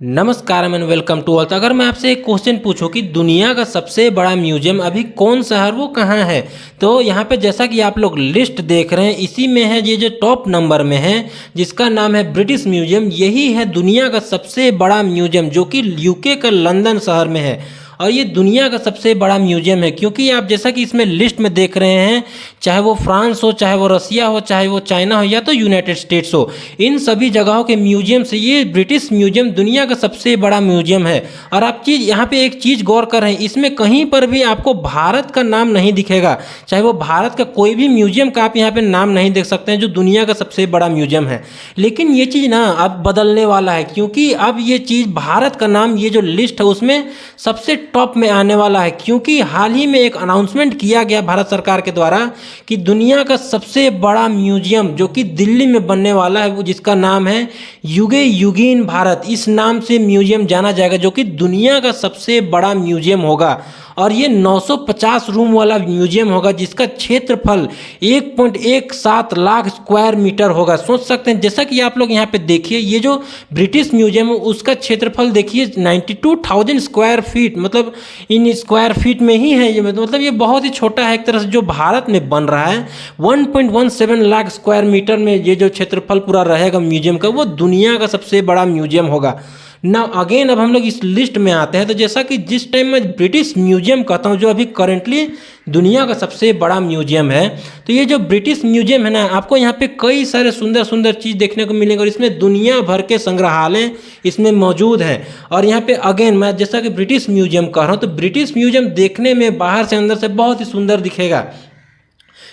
नमस्कार and welcome to all. तो अगर मैं आपसे एक क्वेश्चन पूछूं कि दुनिया का सबसे बड़ा म्यूजियम अभी कौन सा है और वो कहाँ है, तो यहाँ पे जैसा कि आप लोग लिस्ट देख रहे हैं इसी में है, ये जो टॉप नंबर में है जिसका नाम है ब्रिटिश म्यूजियम। यही है दुनिया का सबसे बड़ा म्यूजियम जो कि यूके का लंदन शहर में है और ये दुनिया का सबसे बड़ा म्यूजियम है क्योंकि आप जैसा कि इसमें लिस्ट में देख रहे हैं, चाहे वो फ्रांस हो, चाहे वो रसिया हो, चाहे वो चाइना हो या तो यूनाइटेड स्टेट्स हो, इन सभी जगहों के म्यूजियम से ये ब्रिटिश म्यूजियम दुनिया का सबसे बड़ा म्यूजियम है। और आप चीज़ यहाँ पे एक चीज़ गौर कर रहे हैं, इसमें कहीं पर भी आपको भारत का नाम नहीं दिखेगा, चाहे वो भारत का कोई भी म्यूजियम का आप यहाँ पे नाम नहीं देख सकते हैं जो दुनिया का सबसे बड़ा म्यूजियम है। लेकिन ये चीज़ ना अब बदलने वाला है क्योंकि अब ये चीज़ भारत का नाम, ये जो लिस्ट है उसमें सबसे टॉप में आने वाला है क्योंकि हाल ही में एक अनाउंसमेंट किया गया भारत सरकार के द्वारा कि दुनिया का सबसे बड़ा म्यूजियम जो कि दिल्ली में बनने वाला है, वो जिसका नाम है युगे युगीन भारत, इस नाम से म्यूजियम जाना जाएगा जो कि दुनिया का सबसे बड़ा म्यूजियम होगा। और ये 950 रूम वाला म्यूजियम होगा जिसका क्षेत्रफल 1.17 लाख स्क्वायर मीटर होगा। सोच सकते हैं, जैसा कि आप लोग यहाँ पे देखिए, ये जो ब्रिटिश म्यूजियम है उसका क्षेत्रफल देखिए 92,000 स्क्वायर फीट, मतलब इन स्क्वायर फीट में ही है ये, मतलब ये बहुत ही छोटा है एक तरह से। जो भारत में बन रहा है 1.17 लाख स्क्वायर मीटर में ये जो क्षेत्रफल पूरा रहेगा म्यूजियम का, वो दुनिया का सबसे बड़ा म्यूजियम होगा ना। अगेन अब हम लोग इस लिस्ट में आते हैं, तो जैसा कि जिस टाइम मैं ब्रिटिश म्यूजियम कहता हूँ जो अभी करेंटली दुनिया का सबसे बड़ा म्यूजियम है, तो ये जो ब्रिटिश म्यूजियम है ना, आपको यहाँ पे कई सारे सुंदर सुंदर चीज़ देखने को मिलेंगे और इसमें दुनिया भर के संग्रहालय इसमें मौजूद हैं। और यहाँ पे अगेन मैं जैसा कि ब्रिटिश म्यूजियम कह रहा हूँ, तो ब्रिटिश म्यूजियम देखने में बाहर से अंदर से बहुत ही सुंदर दिखेगा,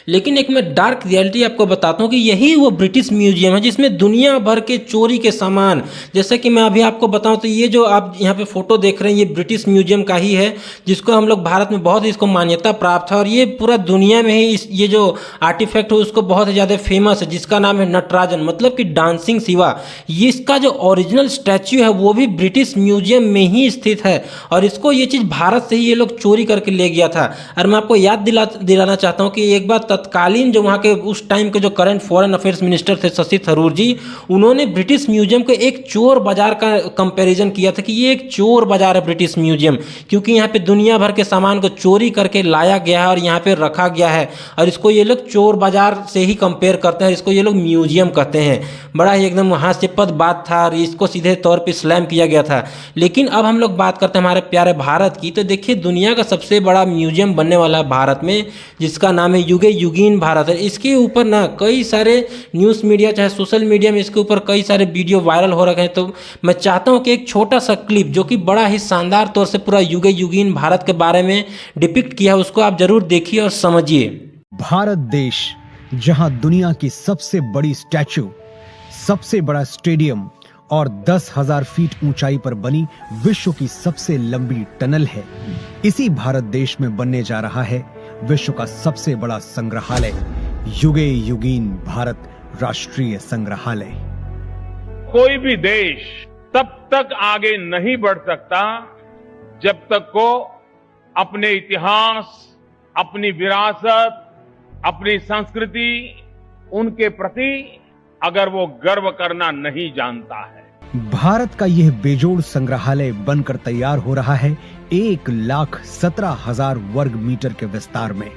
लेकिन एक मैं डार्क रियलिटी आपको बताता हूँ कि यही वो ब्रिटिश म्यूजियम है जिसमें दुनिया भर के चोरी के सामान, जैसे कि मैं अभी आपको बताऊँ तो ये जो आप यहाँ पे फोटो देख रहे हैं ये ब्रिटिश म्यूजियम का ही है जिसको हम लोग भारत में बहुत ही इसको मान्यता प्राप्त है और ये पूरा दुनिया में ही ये जो आर्टिफैक्ट है उसको बहुत ही ज़्यादा फेमस है, जिसका नाम है नटराजन, मतलब कि डांसिंग शिवा। ये इसका जो ओरिजिनल स्टैच्यू है वो भी ब्रिटिश म्यूजियम में ही स्थित है और इसको ये चीज़ भारत से ही ये लोग चोरी करके ले गया था। और मैं आपको याद दिलाना चाहता हूँ कि एक बार तत्कालीन जो वहाँ के उस टाइम के जो करंट फॉरेन अफेयर्स मिनिस्टर थे शशि थरूर जी, उन्होंने ब्रिटिश म्यूजियम को एक चोर बाजार का कंपैरिजन किया था कि ये एक चोर बाजार है ब्रिटिश म्यूजियम, क्योंकि यहाँ पे दुनिया भर के सामान को चोरी करके लाया गया है और यहाँ पे रखा गया है और इसको ये लोग चोर बाजार से ही कंपेयर करते हैं, इसको ये लोग म्यूजियम कहते हैं। बड़ा ही एकदम हास्यास्पद बात था और इसको सीधे तौर पर स्लैम किया गया था। लेकिन अब हम लोग बात करते हैं हमारे प्यारे भारत की, तो देखिए दुनिया का सबसे बड़ा म्यूजियम बनने वाला है भारत में जिसका नाम है युगे युगीन भारत है। इसके ऊपर ना कई सारे न्यूज़ मीडिया चाहे सोशल मीडिया में इसके ऊपर कई सारे वीडियो वायरल हो रखे हैं, तो मैं चाहता हूं कि एक छोटा सा क्लिप जो कि बड़ा ही शानदार तौर से पूरा युगे युगीन भारत के बारे में डिपिक्ट किया है उसको आप जरूर देखिए और समझिए। भारत देश, जहां दुनिया की सबसे बड़ी स्टैच्यू, सबसे बड़ा स्टेडियम और 10,000 फीट ऊंचाई पर बनी विश्व की सबसे लंबी टनल है, इसी भारत देश में बनने जा रहा है विश्व का सबसे बड़ा संग्रहालय, युगे युगीन भारत राष्ट्रीय संग्रहालय। कोई भी देश तब तक आगे नहीं बढ़ सकता जब तक को अपने इतिहास, अपनी विरासत, अपनी संस्कृति, उनके प्रति अगर वो गर्व करना नहीं जानता है। भारत का यह बेजोड़ संग्रहालय बनकर तैयार हो रहा है 1,17,000 वर्ग मीटर के विस्तार में।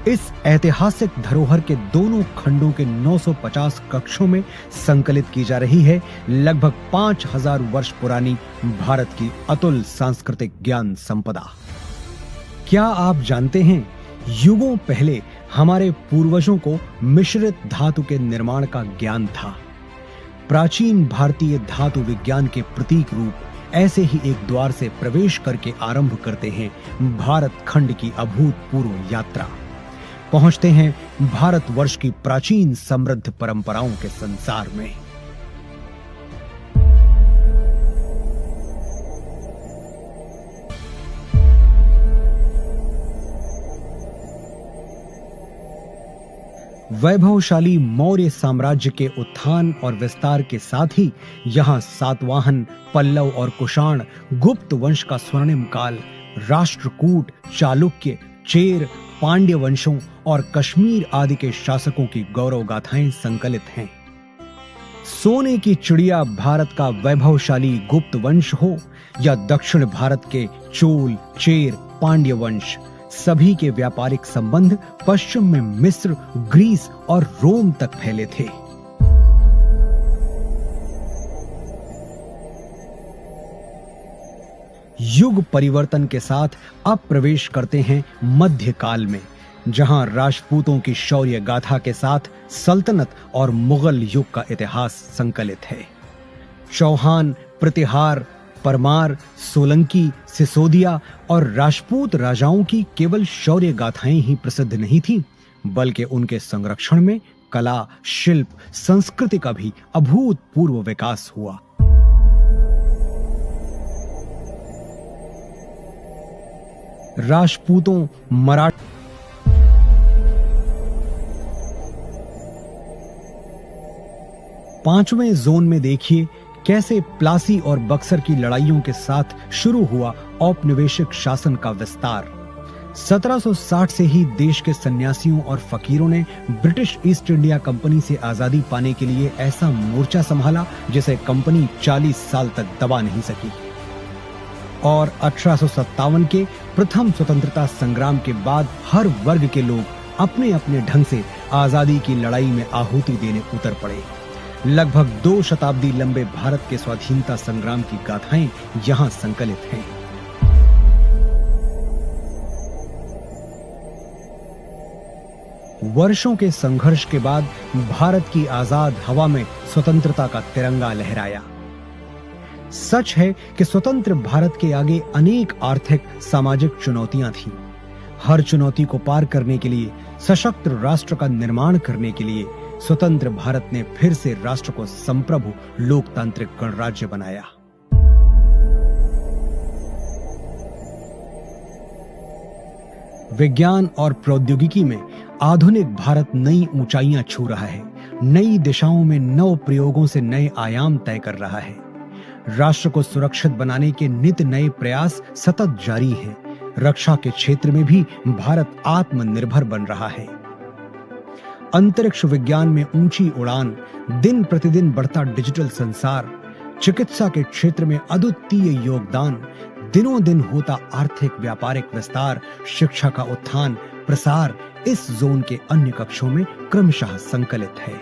इस ऐतिहासिक धरोहर के दोनों खंडों के 950 कक्षों में संकलित की जा रही है लगभग 5,000 वर्ष पुरानी भारत की अतुल सांस्कृतिक ज्ञान संपदा। क्या आप जानते हैं, युगों पहले हमारे पूर्वजों को मिश्रित धातु के निर्माण का ज्ञान था। प्राचीन भारतीय धातु विज्ञान के प्रतीक रूप ऐसे ही एक द्वार से प्रवेश करके आरंभ करते हैं भारत खंड की अभूतपूर्व यात्रा। पहुंचते हैं भारतवर्ष की प्राचीन समृद्ध परंपराओं के संसार में। वैभवशाली मौर्य साम्राज्य के उत्थान और विस्तार के साथ ही यहाँ सातवाहन, पल्लव और कुषाण, गुप्त वंश का स्वर्णिम काल, राष्ट्रकूट, चालुक्य, चेर, पांड्य वंशों और कश्मीर आदि के शासकों की गौरव गाथाएं संकलित हैं। सोने की चिड़िया भारत का वैभवशाली गुप्त वंश हो या दक्षिण भारत के चोल, चेर, पांड्य वंश, सभी के व्यापारिक संबंध पश्चिम में मिस्र, ग्रीस और रोम तक फैले थे। युग परिवर्तन के साथ अब प्रवेश करते हैं मध्यकाल में, जहां राजपूतों की शौर्य गाथा के साथ सल्तनत और मुगल युग का इतिहास संकलित है। चौहान, प्रतिहार, परमार, सोलंकी, सिसोदिया और राजपूत राजाओं की केवल शौर्य गाथाएं ही प्रसिद्ध नहीं थीं, बल्कि उनके संरक्षण में कला, शिल्प, संस्कृति का भी अभूतपूर्व विकास हुआ। राजपूतों, मराठा, पांचवें जोन में देखिए कैसे प्लासी और बक्सर की लड़ाइयों के साथ शुरू हुआ औपनिवेशिक शासन का विस्तार। 1760 से ही देश के सन्यासियों और फकीरों ने ब्रिटिश ईस्ट इंडिया कंपनी से आजादी पाने के लिए ऐसा मोर्चा संभाला जिसे कंपनी 40 साल तक दबा नहीं सकी। और 1857 के प्रथम स्वतंत्रता संग्राम के बाद हर वर्ग के लोग अपने अपने ढंग से आजादी की लड़ाई में आहुति देने उतर पड़े। लगभग 2 शताब्दी लंबे भारत के स्वाधीनता संग्राम की गाथाएं यहां संकलित हैं। वर्षों के संघर्ष के बाद भारत की आजाद हवा में स्वतंत्रता का तिरंगा लहराया। सच है कि स्वतंत्र भारत के आगे अनेक आर्थिक, सामाजिक चुनौतियां थीं। हर चुनौती को पार करने के लिए, सशक्त राष्ट्र का निर्माण करने के लिए स्वतंत्र भारत ने फिर से राष्ट्र को संप्रभु लोकतांत्रिक गणराज्य बनाया। विज्ञान और प्रौद्योगिकी में आधुनिक भारत नई ऊंचाइयां छू रहा है। नई दिशाओं में नव प्रयोगों से नए आयाम तय कर रहा है। राष्ट्र को सुरक्षित बनाने के नित नए प्रयास सतत जारी हैं। रक्षा के क्षेत्र में भी भारत आत्मनिर्भर बन रहा है। अंतरिक्ष विज्ञान में ऊंची उड़ान, दिन प्रतिदिन बढ़ता डिजिटल संसार, चिकित्सा के क्षेत्र में अद्वितीय योगदान, दिनों दिन होता आर्थिक व्यापारिक विस्तार, शिक्षा का उत्थान प्रसार इस जोन के अन्य कक्षों में क्रमशः संकलित है।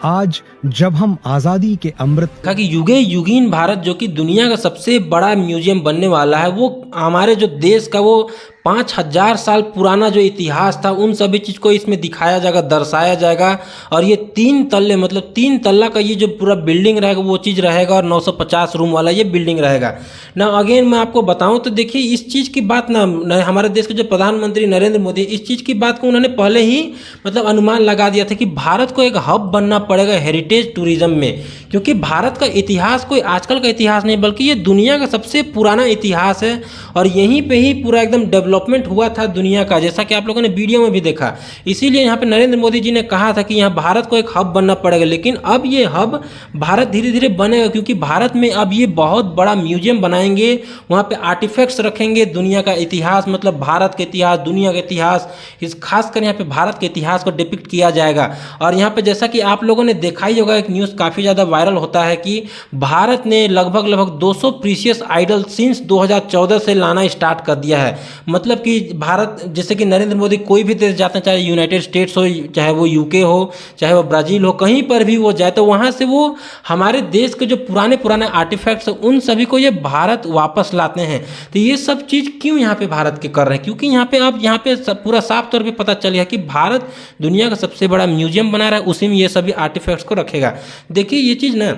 आज जब हम आजादी के अमृत कहा कि युगे युगीन भारत जो कि दुनिया का सबसे बड़ा म्यूजियम बनने वाला है, वो हमारे जो देश का वो 5000 साल पुराना जो इतिहास था उन सभी चीज़ को इसमें दिखाया जाएगा, दर्शाया जाएगा। और ये 3 तल्ले मतलब 3 तल्ला का ये जो पूरा बिल्डिंग रहेगा वो चीज़ रहेगा, और 950 रूम वाला ये बिल्डिंग रहेगा ना। अगेन मैं आपको बताऊं तो देखिए इस चीज़ की बात ना हमारे देश के जो प्रधानमंत्री नरेंद्र मोदी, इस चीज़ की बात को उन्होंने पहले ही मतलब अनुमान लगा दिया था कि भारत को एक हब बनना पड़ेगा हेरिटेज टूरिज्म में, क्योंकि भारत का इतिहास कोई आजकल का इतिहास नहीं बल्कि ये दुनिया का सबसे पुराना इतिहास है। और यहीं पे ही पूरा एकदम डेवलपमेंट हुआ था दुनिया का, जैसा कि आप लोगों ने वीडियो में भी देखा। इसीलिए यहाँ पे नरेंद्र मोदी जी ने कहा था कि यहाँ भारत को एक हब बनना पड़ेगा। लेकिन अब ये हब भारत धीरे धीरे बनेगा, क्योंकि भारत में अब ये बहुत बड़ा म्यूजियम बनाएंगे, वहाँ पे आर्टिफैक्ट्स रखेंगे, दुनिया का इतिहास मतलब भारत के इतिहास, दुनिया का इतिहास, इस खासकर यहाँ पे भारत के इतिहास को डिपिक्ट किया जाएगा। और यहाँ पे जैसा कि आप लोगों ने देखा ही होगा, एक न्यूज़ काफ़ी ज़्यादा वायरल होता है कि भारत ने लगभग 200 प्रीशियस आइडल सिंस 2014 से लाना स्टार्ट कर दिया है। मतलब कि भारत, जैसे कि नरेंद्र मोदी कोई भी देश जाते हैं, चाहे यूनाइटेड स्टेट्स हो, चाहे वो यूके हो, चाहे वो ब्राज़ील हो, कहीं पर भी वो जाए तो वहाँ से वो हमारे देश के जो पुराने आर्टिफैक्ट्स हैं उन सभी को ये भारत वापस लाते हैं। तो ये सब चीज़ क्यों यहाँ पे भारत के कर रहे हैं? क्योंकि यहाँ पे अब यहाँ पे पूरा साफ तौर पे पता चल गया कि भारत दुनिया का सबसे बड़ा म्यूजियम बना रहा है, उसी में ये सभी आर्टिफैक्ट्स को रखेगा। देखिए ये चीज़ ना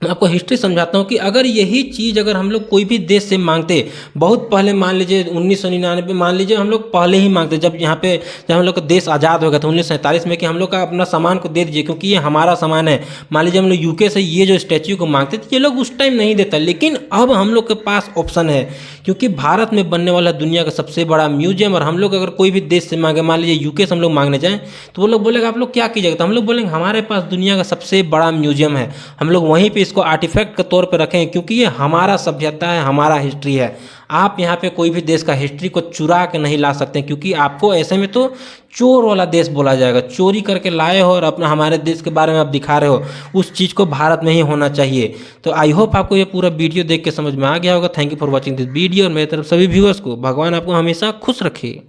मैं आपको हिस्ट्री समझाता हूँ कि अगर यही चीज़ अगर हम लोग कोई भी देश से मांगते, बहुत पहले मान लीजिए 1999 मान लीजिए हम लोग पहले ही मांगते, जब हम लोग का देश आज़ाद हो गया था 1947 में, कि हम लोग का अपना सामान को दे दीजिए क्योंकि ये हमारा सामान है। मान लीजिए हम लोग यूके से ये जो स्टैच्यू को मांगते थे, ये लोग उस टाइम नहीं देता। लेकिन अब हम लोग के पास ऑप्शन है, क्योंकि भारत में बनने वाला दुनिया का सबसे बड़ा म्यूजियम। और हम लोग अगर कोई भी देश से मांगे, मान लीजिए यूके से हम लोग मांगने जाएँ तो वो लोग बोलेगा आप लोग क्या कीजिएगा, तो हम लोग बोलेंगे हमारे पास दुनिया का सबसे बड़ा म्यूजियम है, हम लोग वहीं पर इसको आर्टिफैक्ट के तौर पे रखें, क्योंकि ये हमारा सभ्यता है, हमारा हिस्ट्री है। आप यहाँ पे कोई भी देश का हिस्ट्री को चुरा के नहीं ला सकते, क्योंकि आपको ऐसे में तो चोर वाला देश बोला जाएगा। चोरी करके लाए हो और अपना हमारे देश के बारे में आप दिखा रहे हो, उस चीज़ को भारत में ही होना चाहिए। तो आई होप आपको ये पूरा वीडियो देख के समझ में आ गया होगा। Thank you for watching this video, और मेरी तरफ सभी व्यूअर्स को भगवान आपको हमेशा खुश रखे।